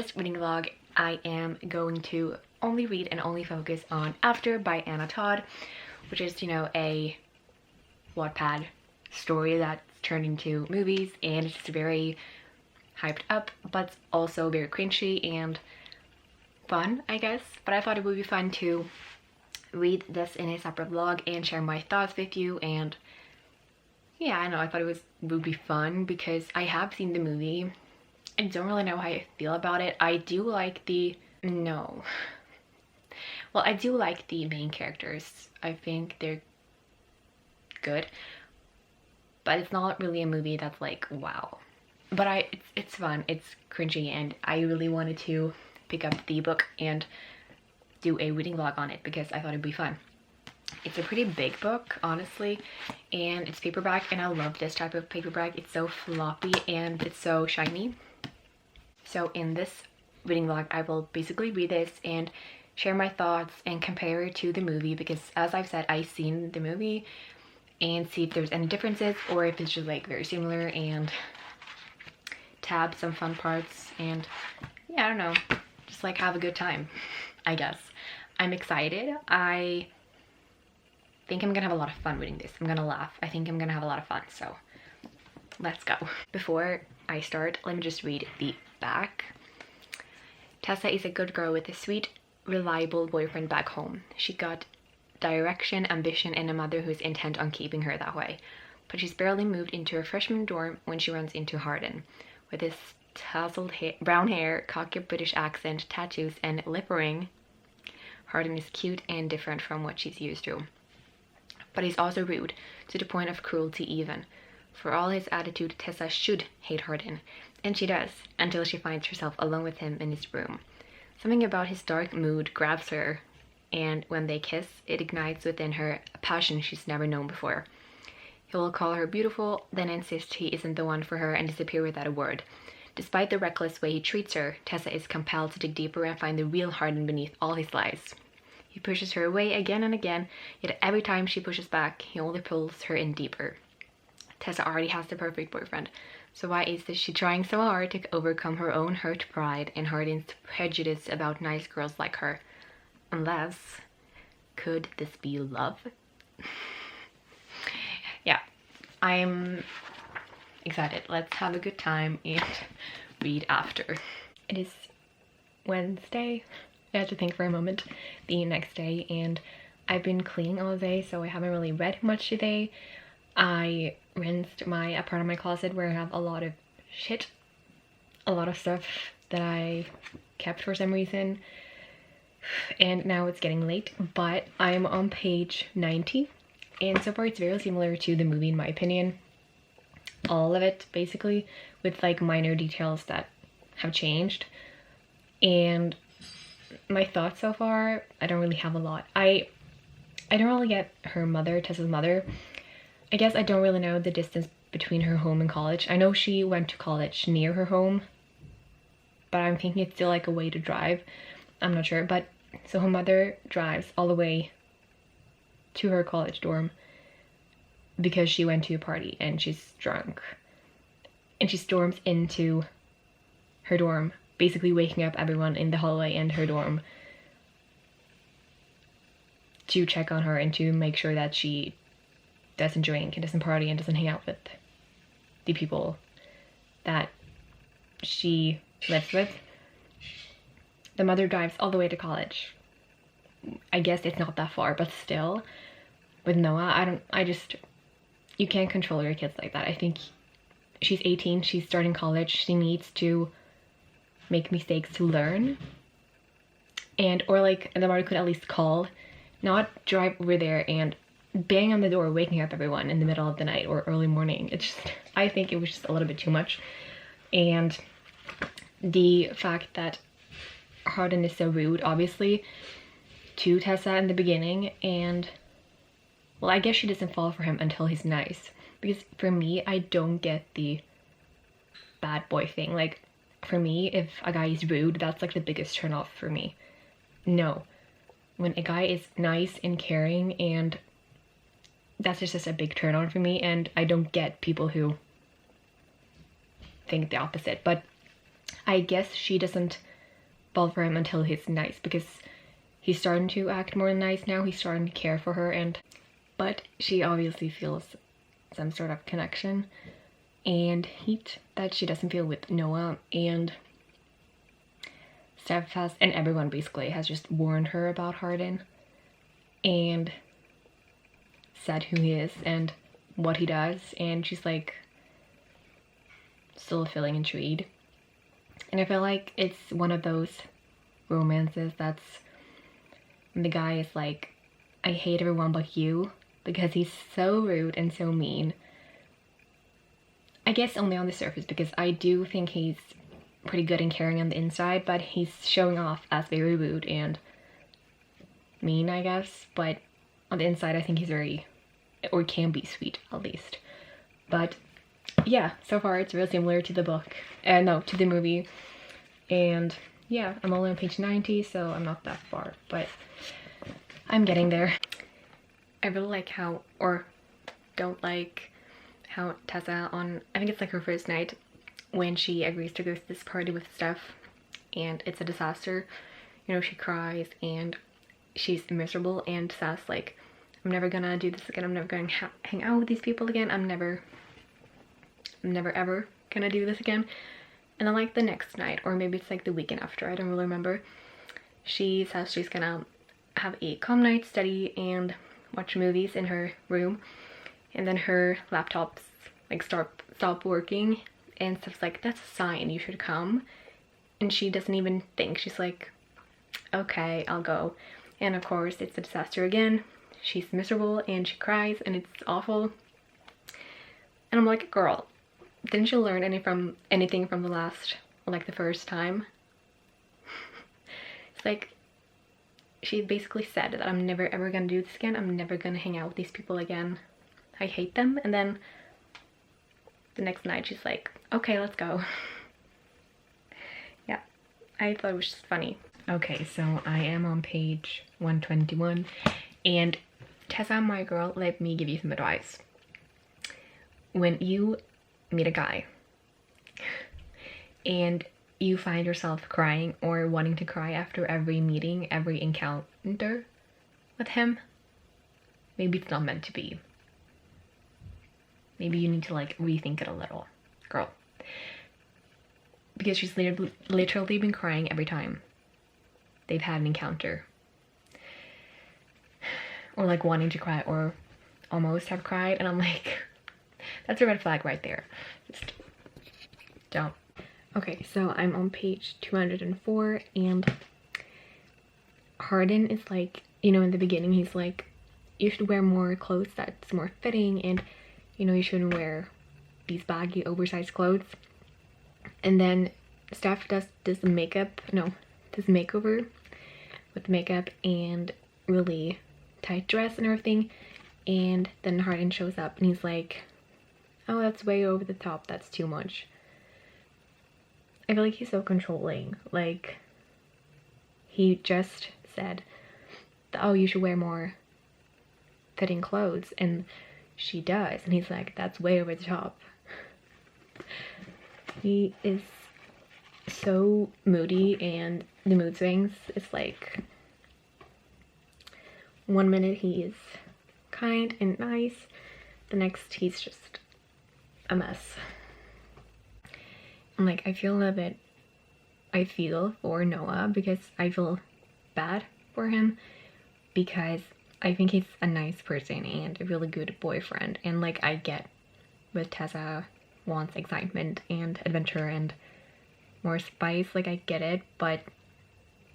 this reading vlog, I am going to only read and only focus on After by Todd, which is, you know, a Wattpad story that's turned into movies, and it's just very hyped up, but it's also very cringy and fun, I guess. But I thought it would be fun to read this in a separate vlog and share my thoughts with you. And yeah, I know, I thought it would be fun because I have seen the movie. I don't really know how I feel about it. I do like the I do like the main characters. I think they're good, but it's not really a movie that's like wow. But it's fun, it's cringy, and I really wanted to pick up the book and do a reading vlog on it because I thought it'd be fun. It's a pretty big book, honestly, and it's paperback, and I love this type of paperback. It's so floppy and it's so shiny. So in this reading vlog, I will basically read this and share my thoughts and compare it to the movie because, as I've said, I've seen the movie and see if there's any differences or if it's just like very similar, and tab some fun parts, and yeah, I don't know, just like have a good time, I guess. I'm excited. I think I'm gonna have a lot of fun reading this. I'm gonna laugh. I think I'm gonna have a lot of fun, so let's go. Before I start, let me just read the back. Tessa is a good girl with a sweet, reliable boyfriend back home. She got direction, ambition, and a mother who's intent on keeping her that way. But she's barely moved into her freshman dorm when she runs into Hardin. With his tousled brown hair, cocky British accent, tattoos, and lip ring, Hardin is cute and different from what she's used to. But he's also rude, to the point of cruelty even. For all his attitude, Tessa should hate Hardin, and she does, until she finds herself alone with him in his room. Something about his dark mood grabs her, and when they kiss, it ignites within her a passion she's never known before. He will call her beautiful, then insist he isn't the one for her and disappear without a word. Despite the reckless way he treats her, Tessa is compelled to dig deeper and find the real Hardin beneath all his lies. He pushes her away again and again, yet every time she pushes back, he only pulls her in deeper. Tessa already has the perfect boyfriend, so why is she trying so hard to overcome her own hurt pride and Hardin's prejudice about nice girls like her? Unless, could this be love? Yeah, I'm excited. Let's have a good time and read After. It is Wednesday. I had to think for a moment. The next day, and I've been cleaning all day, so I haven't really read much today. I rinsed a part of my closet where I have a lot of shit, a lot of stuff that I kept for some reason, and now it's getting late, but I'm on page 90, and so far it's very similar to the movie in my opinion. All of it, basically, with like minor details that have changed. And my thoughts so far, I don't really have a lot. I don't really get her mother, Tessa's mother. I guess I don't really know the distance between her home and college. I know she went to college near her home, but I'm thinking it's still like a way to drive. I'm not sure, but so her mother drives all the way to her college dorm because she went to a party and she's drunk. And she storms into her dorm, basically waking up everyone in the hallway and her dorm to check on her and to make sure that she doesn't drink and doesn't party and doesn't hang out with the people that she lives with. The mother drives all the way to college. I guess it's not that far, but still, with Noah, you can't control your kids like that. I think she's 18, she's starting college, she needs to make mistakes to learn, or like the mother could at least call, not drive over there and bang on the door waking up everyone in the middle of the night or early morning. It's just, I think it was just a little bit too much. And the fact that Hardin is so rude, obviously, to Tessa in the beginning, and well, I guess she doesn't fall for him until he's nice, because for me, I don't get the bad boy thing. Like, for me, if a guy is rude, that's like the biggest turn off for me. No, when a guy is nice and caring, and that's just a big turn on for me, and I don't get people who think the opposite. But I guess she doesn't fall for him until he's nice, because he's starting to act more nice now. He's starting to care for her, but she obviously feels some sort of connection and heat that she doesn't feel with Noah, and Steph has, and everyone basically has just warned her about Hardin and said who he is and what he does, and she's like still feeling intrigued. And I feel like it's one of those romances that's when the guy is like, I hate everyone but you, because he's so rude and so mean. I guess only on the surface, because I do think he's pretty good and caring on the inside, but he's showing off as very rude and mean, I guess. But on the inside, I think he's very, or can be sweet at least. But yeah, so far it's real similar to the book, no, to the movie. And yeah, I'm only on page 90, so I'm not that far, but I'm getting there. I really like how, or don't like how Tessa on, I think it's like her first night, when she agrees to go to this party with Steph and it's a disaster. You know, she cries and she's miserable and says like, I'm never gonna do this again, I'm never gonna hang out with these people again, I'm never ever gonna do this again. And then like the next night, or maybe it's like the weekend after, I don't really remember, she says she's gonna have a calm night, study and watch movies in her room, and then her laptops like stop working, and stuff's like, that's a sign, you should come. And she doesn't even think, she's like, okay, I'll go. And of course it's a disaster again. She's miserable and she cries and it's awful. And I'm like, girl, didn't you learn anything from the last, like the first time? It's like, she basically said that I'm never ever gonna do this again, I'm never gonna hang out with these people again, I hate them. And then the next night she's like, okay, let's go. Yeah, I thought it was just funny. Okay, so I am on page 121, and Tessa, my girl, let me give you some advice. When you meet a guy and you find yourself crying or wanting to cry after every meeting, every encounter with him, maybe it's not meant to be. Maybe you need to like rethink it a little, girl. Because she's literally been crying every time they've had an encounter. Or like wanting to cry or almost have cried, and I'm like, that's a red flag right there. Just don't. Okay, so I'm on page 204, and Hardin is like, you know, in the beginning he's like, you should wear more clothes that's more fitting, and you know, you shouldn't wear these baggy oversized clothes. And then Steph does the makeover with makeup and really tight dress and everything, and then Hardin shows up and he's like, oh, that's way over the top, that's too much. I feel like he's so controlling. Like, he just said, oh, you should wear more fitting clothes, and she does, and he's like, that's way over the top. He is so moody, and the mood swings, it's like, one minute he is kind and nice, the next he's just a mess. And like, I feel for Noah, because I feel bad for him, because I think he's a nice person and a really good boyfriend, and like, I get with Tessa wants excitement and adventure and more spice, like I get it, but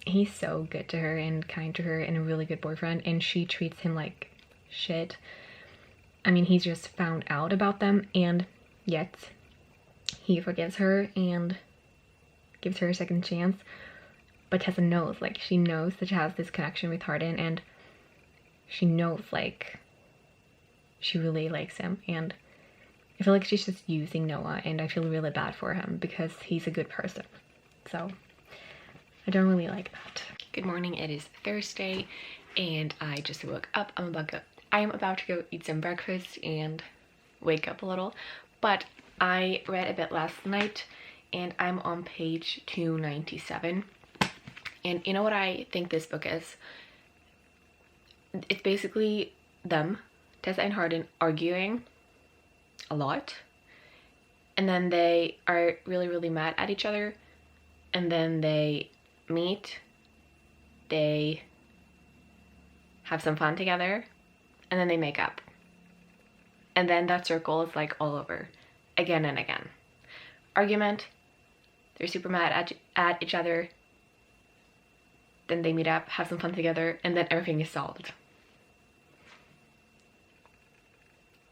he's so good to her and kind to her and a really good boyfriend, and she treats him like shit. I mean, he's just found out about them, and yet he forgives her and gives her a second chance. But Tessa knows, like, she knows that she has this connection with Hardin, and she knows, like, she really likes him, and I feel like she's just using Noah, and I feel really bad for him because he's a good person. So I don't really like that. Good morning, it is Thursday, and I just woke up. I am about to go eat some breakfast and wake up a little, but I read a bit last night, and I'm on page 297. And you know what I think this book is? It's basically them, Tessa and Hardin, arguing a lot, and then they are really, really mad at each other, and then they meet, they have some fun together, and then they make up. And then that circle is like all over, again and again. Argument, they're super mad at each other, then they meet up, have some fun together, and then everything is solved.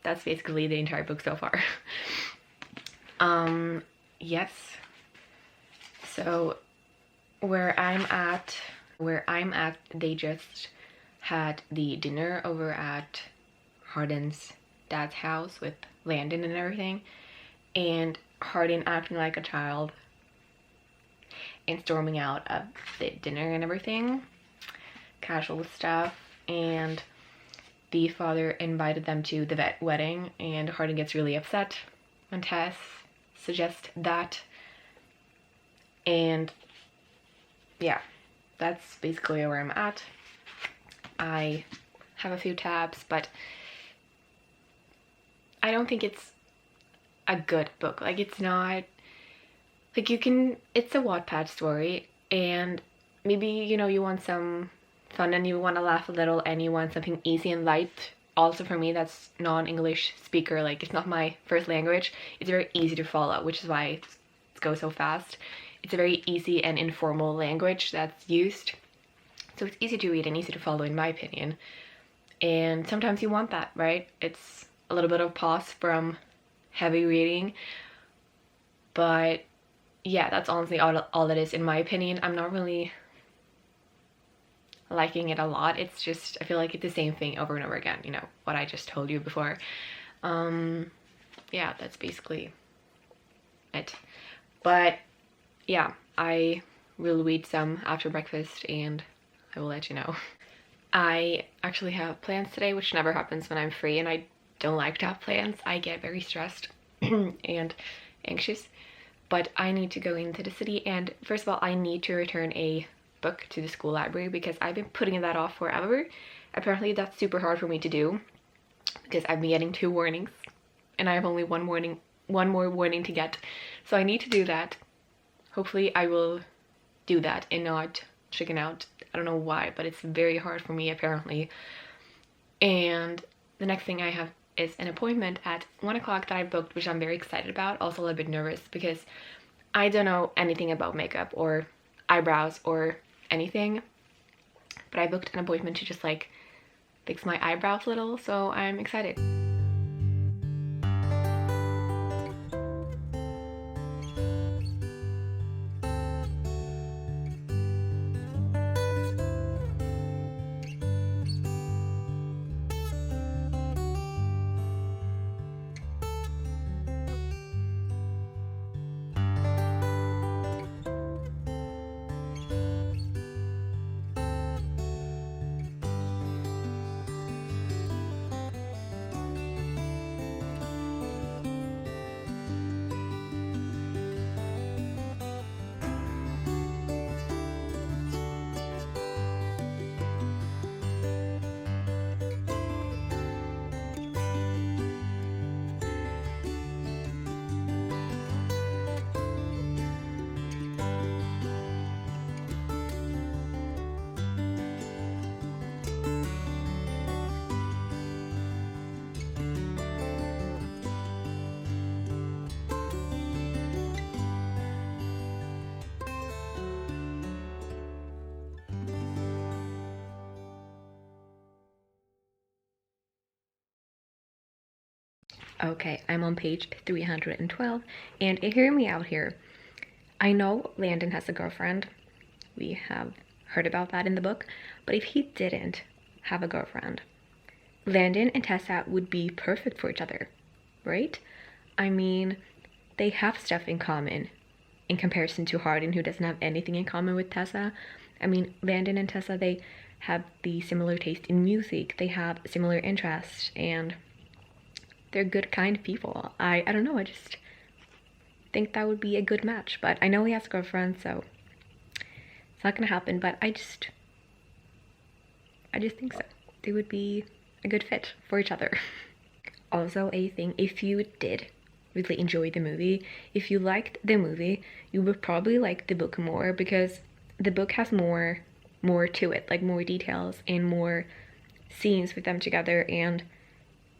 That's basically the entire book so far. Yes. So where I'm at, they just had the dinner over at Hardin's dad's house with Landon and everything, and Hardin acting like a child and storming out of the dinner and everything, casual stuff, and the father invited them to the wedding, and Hardin gets really upset when Tess suggests that. And yeah, that's basically where I'm at. I have a few tabs, but I don't think it's a good book. Like, it's not, like, it's a Wattpad story, and maybe, you know, you want some fun and you want to laugh a little and you want something easy and light. Also for me, that's non-English speaker, like, it's not my first language. It's very easy to follow, which is why it goes so fast. It's a very easy and informal language that's used, so it's easy to read and easy to follow, in my opinion. And sometimes you want that, right? It's a little bit of pause from heavy reading, but yeah, that's honestly all it is, in my opinion. I'm not really liking it a lot. It's just, I feel like it's the same thing over and over again, you know, what I just told you before. Yeah, that's basically it. But yeah, I will read some after breakfast and I will let you know. I actually have plans today, which never happens when I'm free, and I don't like to have plans. I get very stressed and anxious. But I need to go into the city, and first of all, I need to return a book to the school library because I've been putting that off forever. Apparently that's super hard for me to do because I've been getting 2 warnings and I have only one more warning to get. So I need to do that. Hopefully I will do that and not chicken out. I don't know why, but it's very hard for me apparently. And the next thing I have is an appointment at 1 o'clock that I booked, which I'm very excited about. Also a little bit nervous because I don't know anything about makeup or eyebrows or anything, but I booked an appointment to just like fix my eyebrows a little, so I'm excited. Okay, I'm on page 312, and hear me out here. I know Landon has a girlfriend. We have heard about that in the book, but if he didn't have a girlfriend, Landon and Tessa would be perfect for each other, right? I mean, they have stuff in common in comparison to Hardin, who doesn't have anything in common with Tessa. I mean, Landon and Tessa, they have the similar taste in music, they have similar interests, and they're good, kind people. I don't know, I just think that would be a good match. But I know he has a girlfriend, so It's not gonna happen, but I just think so. They would be a good fit for each other. Also, a thing, if you did really enjoy the movie, if you liked the movie, you would probably like the book more, because the book has more to it, like more details and more scenes with them together, and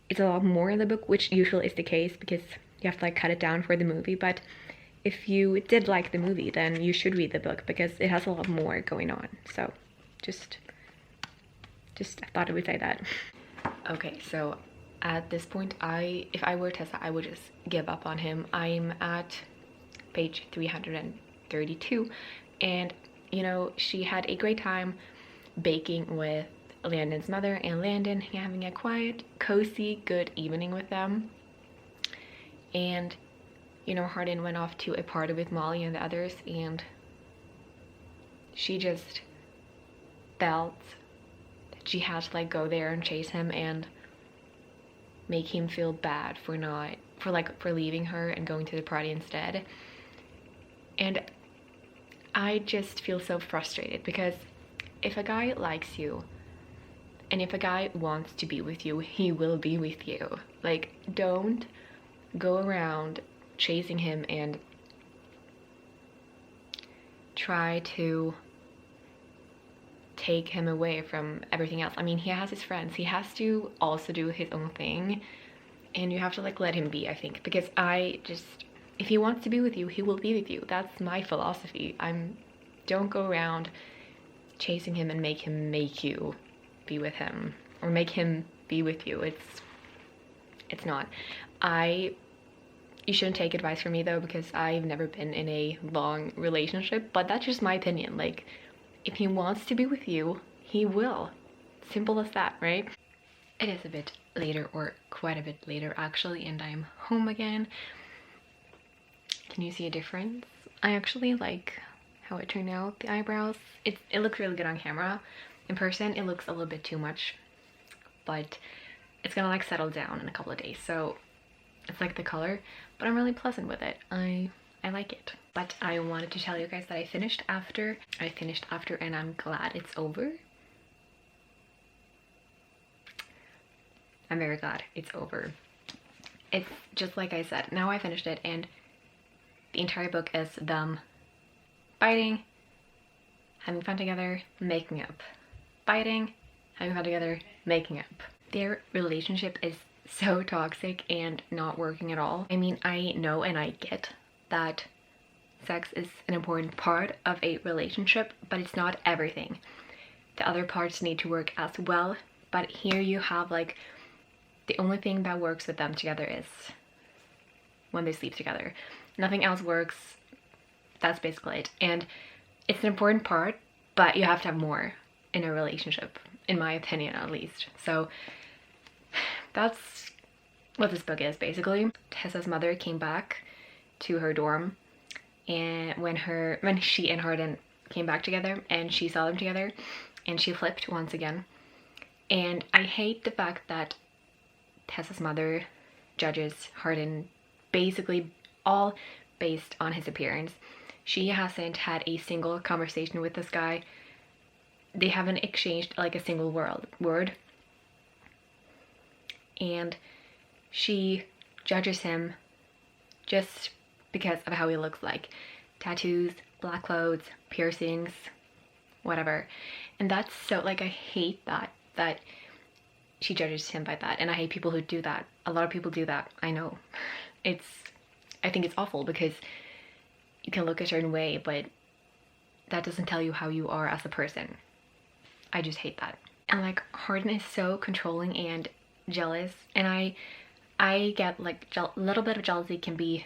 it's a lot more in the book, which usually is the case because you have to like cut it down for the movie. But if you did like the movie, then you should read the book because it has a lot more going on. So just I thought I would say that. Okay, so at this point, if I were Tessa, I would just give up on him. I'm at page 332, and you know, she had a great time baking with Landon's mother and Landon, having a quiet, cozy, good evening with them. And you know, Hardin went off to a party with Molly and the others, and she just felt that she had to like go there and chase him and make him feel bad for leaving her and going to the party instead. And I just feel so frustrated, because if a guy likes you and if a guy wants to be with you, he will be with you. Like, don't go around chasing him and try to take him away from everything else. I mean, he has his friends. He has to also do his own thing, and you have to like let him be, I think, because if he wants to be with you, he will be with you. That's my philosophy. Don't go around chasing him and make him make you be with him, or make him be with you. It's not. You shouldn't take advice from me though, because I've never been in a long relationship, but that's just my opinion. Like, if he wants to be with you, he will. Simple as that, right? It is a bit later, or quite a bit later actually, and I'm home again. Can you see a difference? I actually like how it turned out, the eyebrows. It looks really good on camera. In person, it looks a little bit too much, but it's gonna like settle down in a couple of days. So it's like the color, but I'm really pleasant with it. I like it. But I wanted to tell you guys that I finished after, and I'm glad it's over. I'm very glad it's over. It's just like I said, now I finished it, and the entire book is them fighting, having fun together, making up. Fighting, having fun together, making up. Their relationship is so toxic and not working at all. I mean, I know and I get that sex is an important part of a relationship, but it's not everything. The other parts need to work as well, but here you have like the only thing that works with them together is when they sleep together. Nothing else works. That's basically it. And it's an important part, but you have to have more in a relationship, in my opinion at least. So that's what this book is basically. Tessa's mother came back to her dorm, and when she and Hardin came back together and she saw them together, and she flipped once again. And I hate the fact that Tessa's mother judges Hardin basically all based on his appearance. She hasn't had a single conversation with this guy. They haven't exchanged like a single word. And she judges him just because of how he looks like. Tattoos, black clothes, piercings, whatever. And that's so, like, I hate that she judges him by that. And I hate people who do that. A lot of people do that, I know. I think it's awful, because you can look a certain way, but that doesn't tell you how you are as a person. I just hate that. And like, Hardin is so controlling and jealous, and I get like a little bit of jealousy can be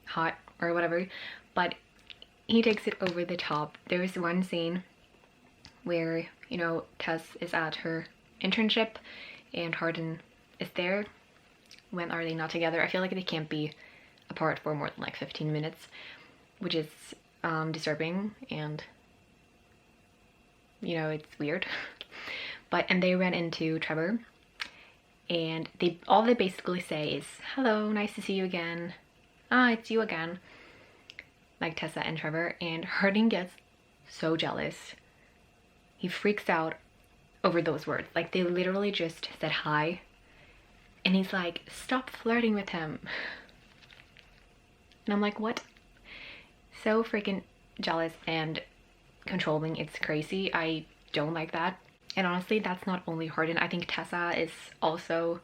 hot or whatever, but he takes it over the top. There is one scene where, you know, Tess is at her internship and Hardin is there. When are they not together? I feel like they can't be apart for more than like 15 minutes, which is disturbing, and you know, it's weird. And they ran into Trevor, and all they basically say is, "Hello, nice to see you again. Ah, it's you again." Like Tessa and Trevor, and Hardin gets so jealous. He freaks out over those words. Like, they literally just said hi, and he's like, stop flirting with him. And I'm like, what? So freaking jealous and controlling. It's crazy. I don't like that. And honestly, that's not only Hardin. I think Tessa is also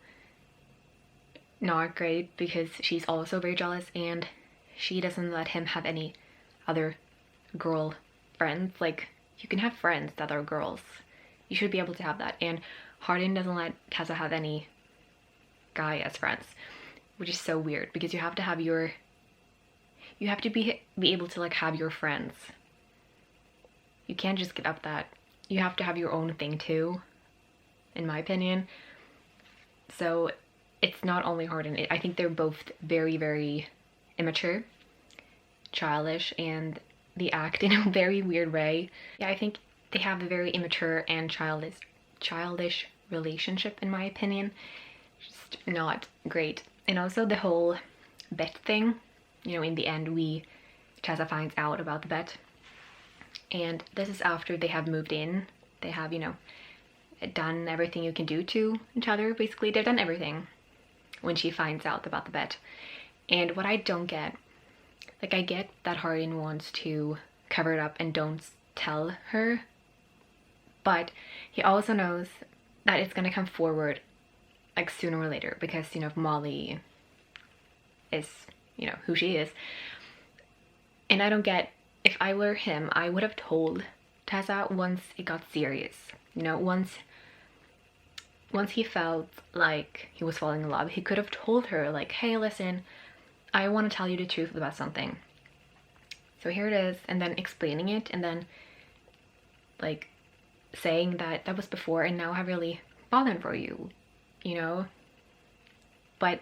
not great because she's also very jealous, and she doesn't let him have any other girl friends. Like, you can have friends that are girls. You should be able to have that. And Hardin doesn't let Tessa have any guy as friends, which is so weird because you have to be able to like have your friends. You can't just give up that. You have to have your own thing too, in my opinion. So it's not only Hardin. I think they're both very, very immature, childish, and they act in a very weird way. Yeah, I think they have a very immature and childish relationship, in my opinion. Just not great. And also the whole bet thing, you know, in the end Tessa finds out about the bet, and this is after they have moved in. They have, you know, done everything you can do to each other. Basically, they've done everything when she finds out about the bet. And what I don't get, like, I get that Hardin wants to cover it up and don't tell her, but he also knows that it's gonna come forward like sooner or later because, you know, Molly is, you know, who she is. And I don't get, if I were him, I would have told Tessa once it got serious. You know, once he felt like he was falling in love, he could have told her like, hey, listen, I want to tell you the truth about something. So here it is, and then explaining it, and then like saying that that was before and now I really fallen for you, you know? But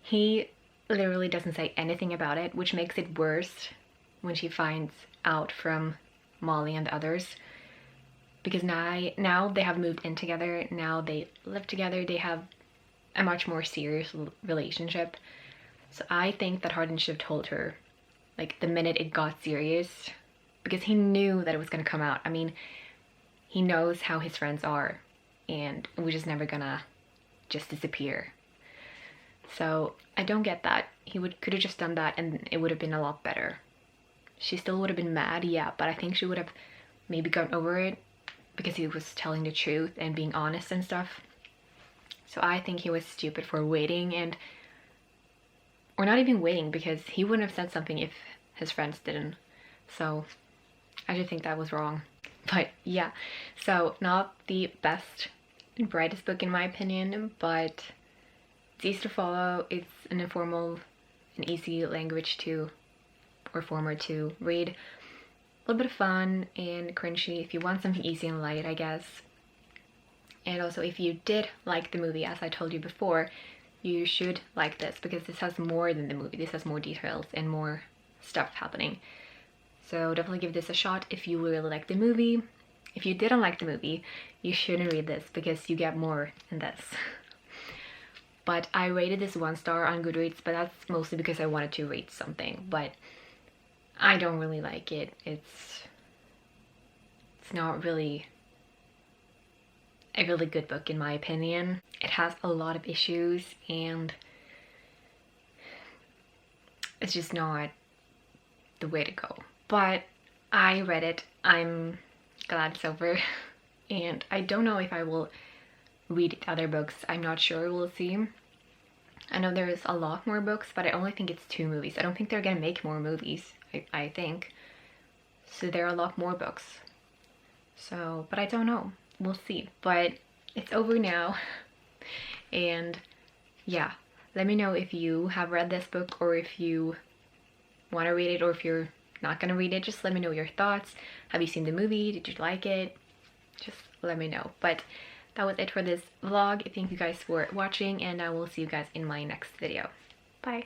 he literally doesn't say anything about it, which makes it worse when she finds out from Molly and the others. Because now they have moved in together, now they live together, they have a much more serious relationship. So I think that Hardin should have told her, like, the minute it got serious, because he knew that it was gonna come out. I mean, he knows how his friends are, and we're just never gonna just disappear. So I don't get that. He could have just done that and it would have been a lot better. She still would have been mad, yeah, but I think she would have maybe gotten over it because he was telling the truth and being honest and stuff. So I think he was stupid for waiting, and or not even waiting, because he wouldn't have said something if his friends didn't. So I just think that was wrong. But yeah, so not the best and brightest book in my opinion, but it's easy to follow. It's an informal and easy language to, or format to read. A little bit of fun and cringy if you want something easy and light, I guess. And also, if you did like the movie, as I told you before, you should like this because this has more than the movie. This has more details and more stuff happening. So definitely give this a shot if you really like the movie. If you didn't like the movie, you shouldn't read this because you get more in this. But I rated this 1 star on Goodreads, but that's mostly because I wanted to rate something. But I don't really like it. It's not really a really good book in my opinion. It has a lot of issues and it's just not the way to go. But I read it. I'm glad it's over. And I don't know if I will read other books. I'm not sure. We'll see. I know there's a lot more books, but I only think it's 2 movies. I don't think they're gonna make more movies, I think. So there are a lot more books. So, but I don't know. We'll see. But it's over now. And yeah, let me know if you have read this book or if you want to read it, or if you're not gonna read it. Just let me know your thoughts. Have you seen the movie? Did you like it? Just let me know. But that was it for this vlog. Thank you guys for watching, and I will see you guys in my next video. Bye.